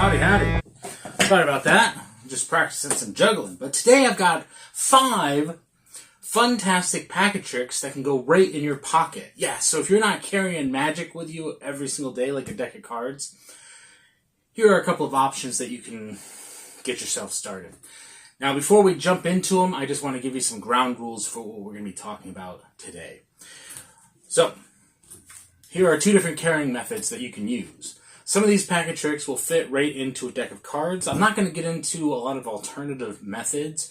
Howdy, howdy. Sorry about that. Just practicing some juggling. But today I've got 5 fantastic packet tricks that can go right in your pocket. Yeah, so if you're not carrying magic with you every single day like a deck of cards, here are a couple of options that you can get yourself started. Now, before we jump into them, I just want to give you some ground rules for what we're going to be talking about today. So, here are 2 different carrying methods that you can use. Some of these packet tricks will fit right into a deck of cards. I'm not going to get into a lot of alternative methods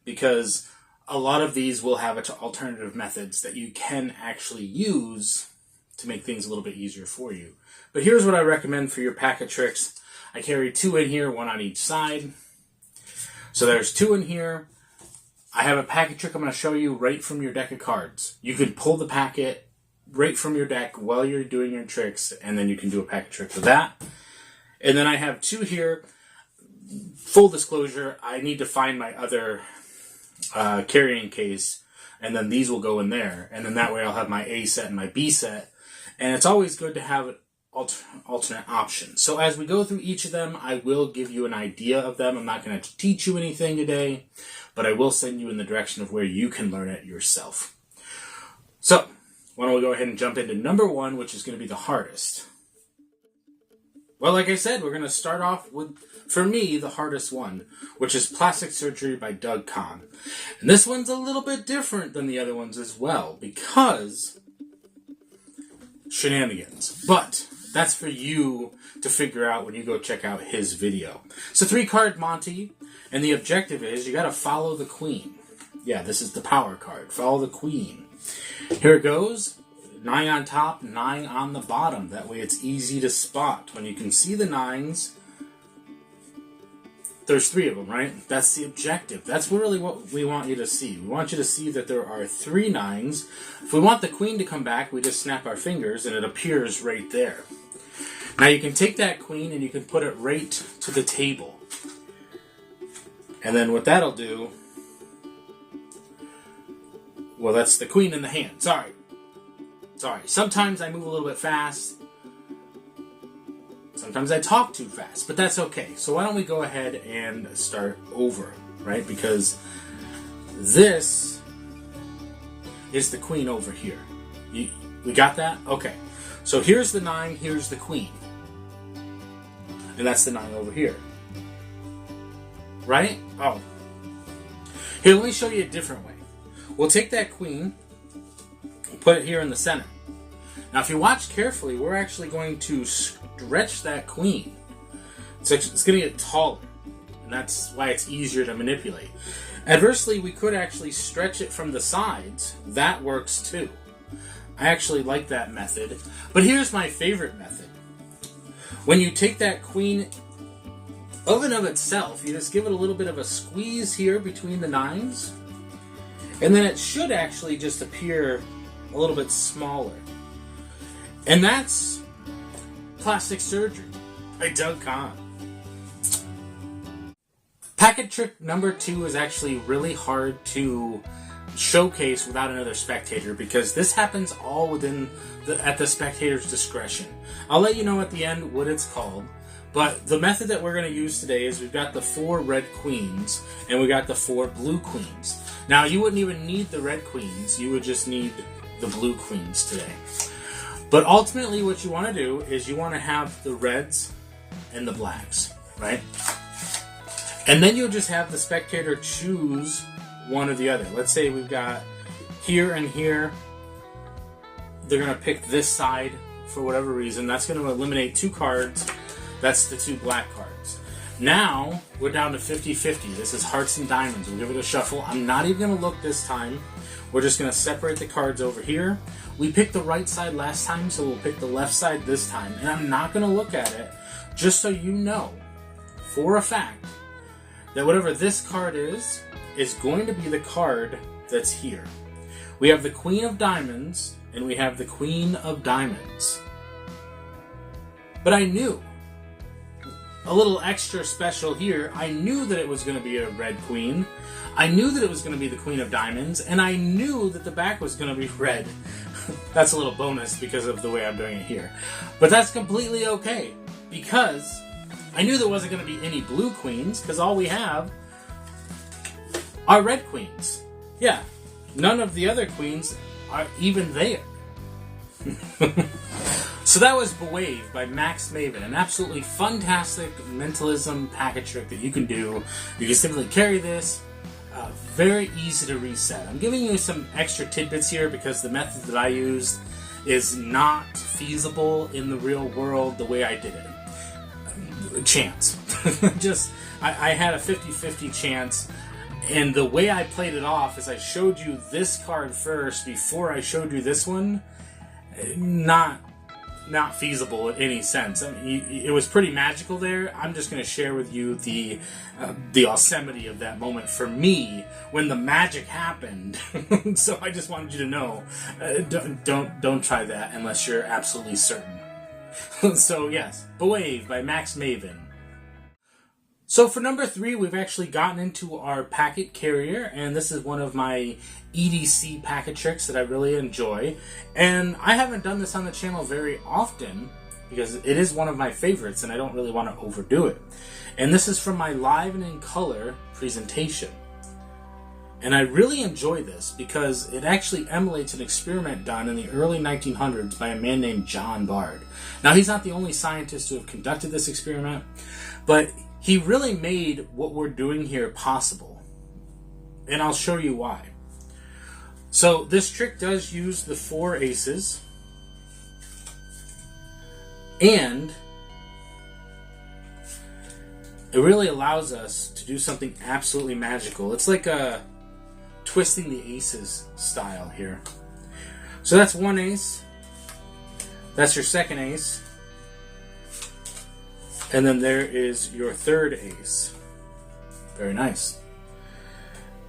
because a lot of these will have alternative methods that you can actually use to make things a little bit easier for you. But here's what I recommend for your packet tricks. I carry 2 in here, 1 on each side. So there's 2 in here. I have a packet trick I'm going to show you right from your deck of cards. You can pull the packet right from your deck while you're doing your tricks, and then you can do a packet trick with that. And then I have 2 here. Full disclosure, I need to find my other carrying case, and then these will go in there. And then that way I'll have my A set and my B set. And it's always good to have alternate options. So as we go through each of them, I will give you an idea of them. I'm not going to teach you anything today, but I will send you in the direction of where you can learn it yourself. So, why don't we go ahead and jump into number 1, which is going to be the hardest. Well, like I said, we're going to start off with, for me, the hardest one, which is Plastic Surgery by Conn. And this one's a little bit different than the other ones as well, because shenanigans. But that's for you to figure out when you go check out his video. So 3-card Monte, and the objective is you got to follow the queen. Yeah, this is the power card. Follow the queen. Here it goes. 9 on top, 9 on the bottom. That way it's easy to spot. When you can see the 9s, there's 3 of them, right? That's the objective. That's really what we want you to see. We want you to see that there are 3 9s. If we want the queen to come back, we just snap our fingers and it appears right there. Now you can take that queen and you can put it right to the table. And then what that'll do, well, that's the queen in the hand. Sorry. Sometimes I move a little bit fast. Sometimes I talk too fast, but that's okay. So why don't we go ahead and start over, right? Because this is the queen over here. We got that? Okay. So here's the 9, here's the queen. And that's the 9 over here. Right? Oh. Here, let me show you a different way. We'll take that queen and put it here in the center. Now, if you watch carefully, we're actually going to stretch that queen. It's going to get taller, and that's why it's easier to manipulate. Adversely, we could actually stretch it from the sides. That works too. I actually like that method. But here's my favorite method. When you take that queen of and of itself, you just give it a little bit of a squeeze here between the 9s. And then it should actually just appear a little bit smaller. And that's Plastic Surgery by Conn. Packet trick number 2 is actually really hard to showcase without another spectator because this happens all at the spectator's discretion. I'll let you know at the end what it's called. But the method that we're going to use today is we've got the 4 red queens and we got the 4 blue queens. Now, you wouldn't even need the red queens. You would just need the blue queens today. But ultimately, what you want to do is you want to have the reds and the blacks, right? And then you'll just have the spectator choose one or the other. Let's say we've got here and here. They're going to pick this side for whatever reason. That's going to eliminate 2 cards. That's the 2 black cards. Now, we're down to 50-50. This is hearts and diamonds. We'll give it a shuffle. I'm not even going to look this time. We're just going to separate the cards over here. We picked the right side last time, so we'll pick the left side this time. And I'm not going to look at it, just so you know, for a fact, that whatever this card is going to be the card that's here. We have the Queen of Diamonds, and we have the Queen of Diamonds. But I knew. A little extra special here, I knew that it was going to be a red queen. I knew that it was going to be the Queen of Diamonds, and I knew that the back was going to be red. That's a little bonus because of the way I'm doing it here. But that's completely okay, because I knew there wasn't going to be any blue queens, because all we have are red queens. Yeah, none of the other queens are even there. So that was Bewave by Max Maven, an absolutely fantastic mentalism packet trick that you can do. You can simply carry this, very easy to reset. I'm giving you some extra tidbits here because the method that I used is not feasible in the real world the way I did it. Chance. I had a 50-50 chance, and the way I played it off is I showed you this card first before I showed you this one. Not feasible in any sense. I mean, it was pretty magical there. I'm just going to share with you the awesomity of that moment for me when the magic happened. So I just wanted you to know, don't try that unless you're absolutely certain. So yes, Bewave by Max Maven. So for number 3, we've actually gotten into our packet carrier, and this is one of my EDC packet tricks that I really enjoy. And I haven't done this on the channel very often because it is one of my favorites and I don't really want to overdo it. And this is from my Live and in Color presentation. And I really enjoy this because it actually emulates an experiment done in the early 1900s by a man named John Bard. Now, he's not the only scientist to have conducted this experiment, but he really made what we're doing here possible. And I'll show you why. So this trick does use the 4 aces. And it really allows us to do something absolutely magical. It's like a twisting the aces style here. So that's 1 ace. That's your 2nd ace. And then there is your 3rd ace. Very nice.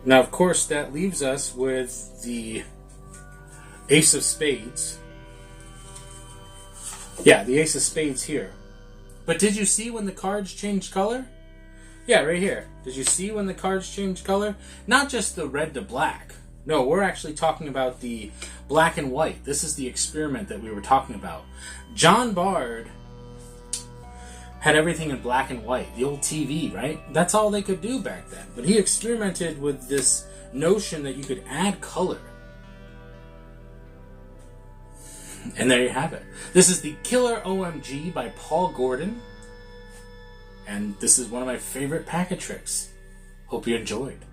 Now, of course, that leaves us with the ace of spades. Yeah, the ace of spades here. But did you see when the cards changed color? Yeah, right here. Did you see when the cards changed color? Not just the red to black. No, we're actually talking about the black and white. This is the experiment that we were talking about. John Bard had everything in black and white. The old TV, right? That's all they could do back then. But he experimented with this notion that you could add color. And there you have it. This is the Killer OMG by Paul Gordon. And this is one of my favorite packet tricks. Hope you enjoyed.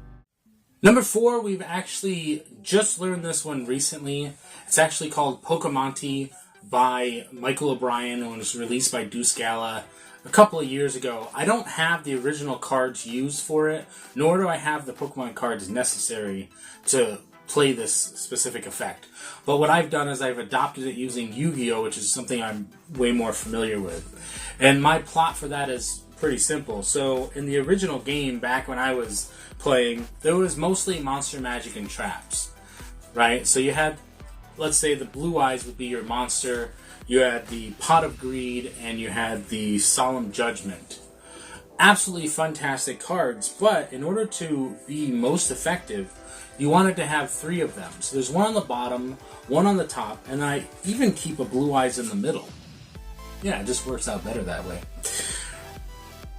Number 4, we've actually just learned this one recently. It's actually called Poké-Monte by Michael O'Brien, and it was released by Deuce Gala a couple of years ago. I don't have the original cards used for it, nor do I have the Pokemon cards necessary to play this specific effect. But what I've done is I've adopted it using Yu-Gi-Oh!, which is something I'm way more familiar with. And my plot for that is pretty simple. So in the original game, back when I was playing, there was mostly monster magic and traps, right? So you had, let's say the blue eyes would be your monster, you had the Pot of Greed, and you had the Solemn Judgment. Absolutely fantastic cards, but in order to be most effective, you wanted to have 3 of them. So there's 1 on the bottom, 1 on the top, and I even keep a blue eyes in the middle. Yeah, it just works out better that way.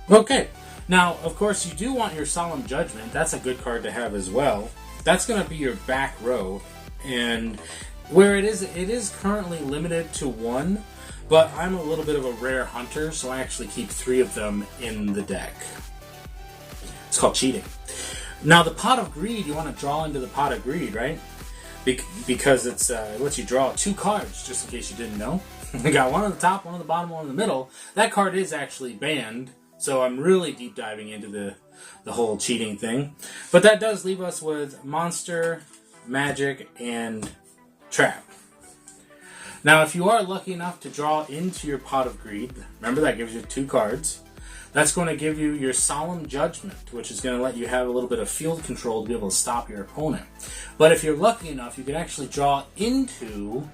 Okay, now, of course, you do want your Solemn Judgment. That's a good card to have as well. That's going to be your back row, and where it is currently limited to 1, but I'm a little bit of a rare hunter, so I actually keep 3 of them in the deck. It's called cheating. Now, the Pot of Greed, you want to draw into the Pot of Greed, right? Because it lets you draw 2 cards, just in case you didn't know. You got 1 on the top, 1 on the bottom, 1 in the middle. That card is actually banned, so I'm really deep diving into the whole cheating thing. But that does leave us with Monster, Magic, and Trap. Now, if you are lucky enough to draw into your Pot of Greed, remember that gives you 2 cards. That's going to give you your Solemn Judgment, which is going to let you have a little bit of field control to be able to stop your opponent. But if you're lucky enough, you could actually draw into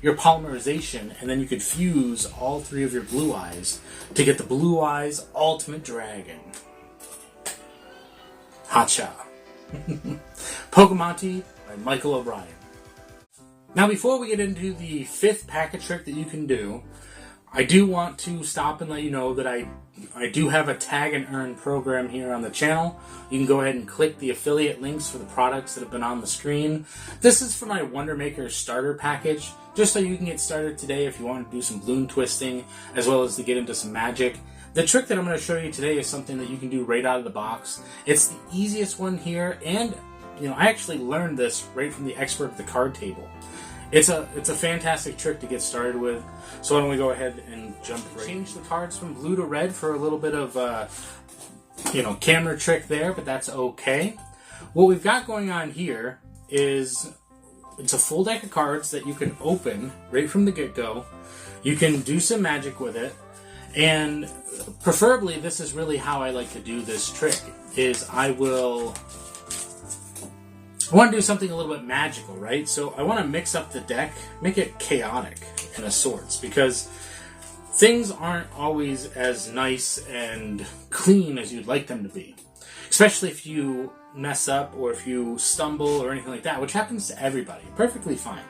your Polymerization, and then you could fuse all 3 of your blue eyes to get the Blue Eyes Ultimate Dragon. Hacha. Poké-Monte by Michael O'Brien. Now, before we get into the 5th packet trick that you can do, I do want to stop and let you know that I do have a tag and earn program here on the channel. You can go ahead and click the affiliate links for the products that have been on the screen. This is for my Wonder Maker starter package, just so you can get started today if you want to do some balloon twisting, as well as to get into some magic. The trick that I'm going to show you today is something that you can do right out of the box. It's the easiest one here, and I actually learned this right from the expert at the card table. It's a fantastic trick to get started with. So why don't we go ahead and jump right. Change the cards from blue to red for a little bit of camera trick there, but that's okay. What we've got going on here is it's a full deck of cards that you can open right from the get-go. You can do some magic with it, and preferably this is really how I like to do this trick. Is I want to do something a little bit magical, right? So I want to mix up the deck, make it chaotic in a sorts, because things aren't always as nice and clean as you'd like them to be. Especially if you mess up or if you stumble or anything like that, which happens to everybody. Perfectly fine.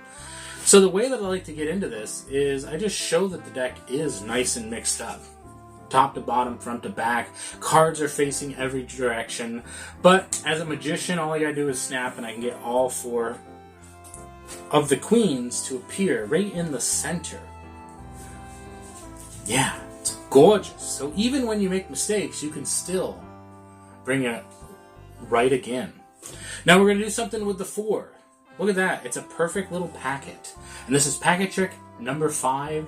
So the way that I like to get into this is I just show that the deck is nice and mixed up. Top to bottom, front to back. Cards are facing every direction. But as a magician, all I gotta do is snap and I can get all 4 of the queens to appear right in the center. Yeah, it's gorgeous. So even when you make mistakes, you can still bring it right again. Now we're gonna do something with the 4. Look at that, it's a perfect little packet. And this is packet trick number 5.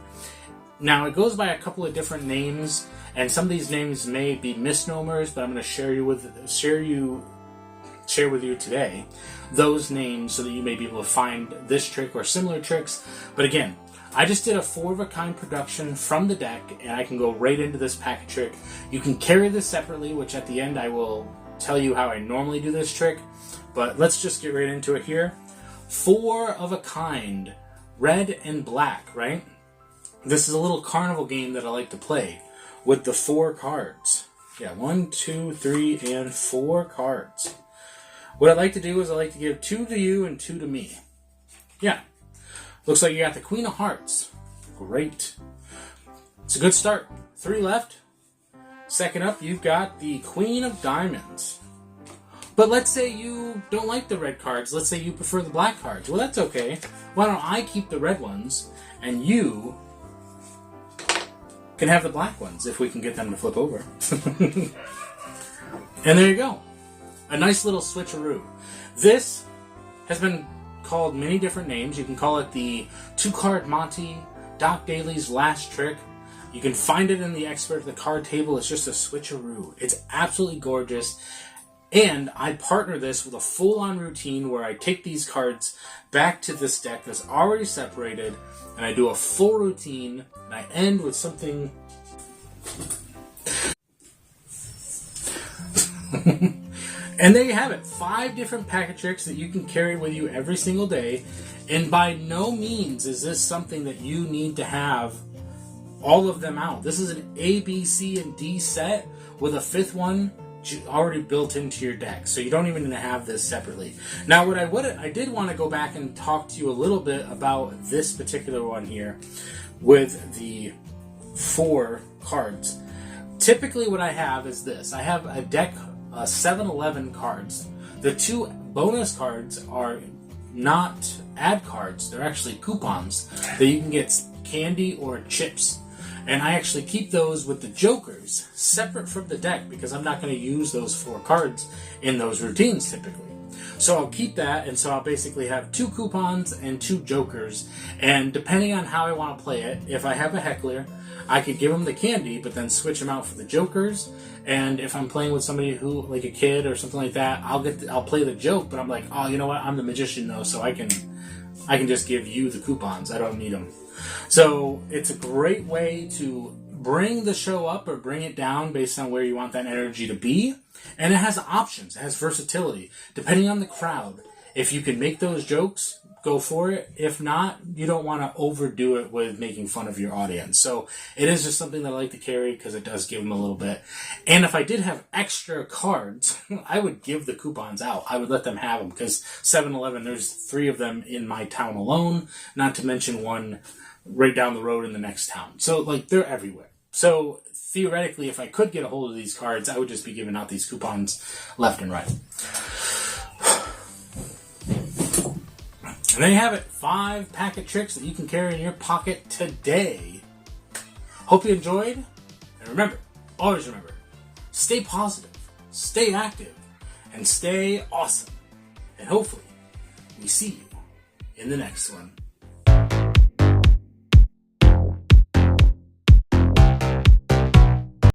Now, it goes by a couple of different names, and some of these names may be misnomers, but I'm going to share with you today those names so that you may be able to find this trick or similar tricks. But again, I just did a 4-of-a-kind production from the deck, and I can go right into this packet trick. You can carry this separately, which at the end I will tell you how I normally do this trick, but let's just get right into it here. 4-of-a-kind, red and black, right? This is a little carnival game that I like to play with the 4 cards. Yeah, 1, 2, 3, and 4 cards. What I like to do is I like to give 2 to you and 2 to me. Yeah. Looks like you got the Queen of Hearts. Great. It's a good start. 3 left. Second up, you've got the Queen of Diamonds. But let's say you don't like the red cards. Let's say you prefer the black cards. Well, that's okay. Why don't I keep the red ones and you can have the black ones if we can get them to flip over. And there you go. A nice little switcheroo. This has been called many different names. You can call it the 2-card Monte, Doc Daly's last trick. You can find it in the expert at the card table. It's just a switcheroo. It's absolutely gorgeous. And I partner this with a full-on routine where I take these cards back to this deck that's already separated, and I do a full routine, and I end with something... And there you have it. 5 different packet tricks that you can carry with you every single day. And by no means is this something that you need to have all of them out. This is an A, B, C, and D set with a 5th one already built into your deck, so you don't even need to have this separately. Now, I did want to go back and talk to you a little bit about this particular one here with the 4 cards. Typically, what I have is this. I have a deck of 7-11 cards. The 2 bonus cards are not ad cards; they're actually coupons that you can get candy or chips. And I actually keep those with the jokers separate from the deck because I'm not going to use those 4 cards in those routines typically. So I'll keep that, and so I'll basically have 2 coupons and 2 jokers. And depending on how I want to play it, if I have a heckler, I could give them the candy, but then switch them out for the jokers. And if I'm playing with somebody who, like a kid or something like that, I'll play the joke, but I'm like, oh, you know what? I'm the magician though, so I can just give you the coupons. I don't need them. So it's a great way to bring the show up or bring it down based on where you want that energy to be. And it has options. It has versatility. Depending on the crowd, if you can make those jokes, go for it. If not, you don't want to overdo it with making fun of your audience. So it is just something that I like to carry because it does give them a little bit. And if I did have extra cards, I would give the coupons out. I would let them have them because 7-Eleven, there's 3 of them in my town alone, not to mention one right down the road in the next town. So, like, they're everywhere. So, theoretically, if I could get a hold of these cards, I would just be giving out these coupons left and right. And there you have it. 5 packet tricks that you can carry in your pocket today. Hope you enjoyed. And remember, always remember, stay positive, stay active, and stay awesome. And hopefully, we see you in the next one.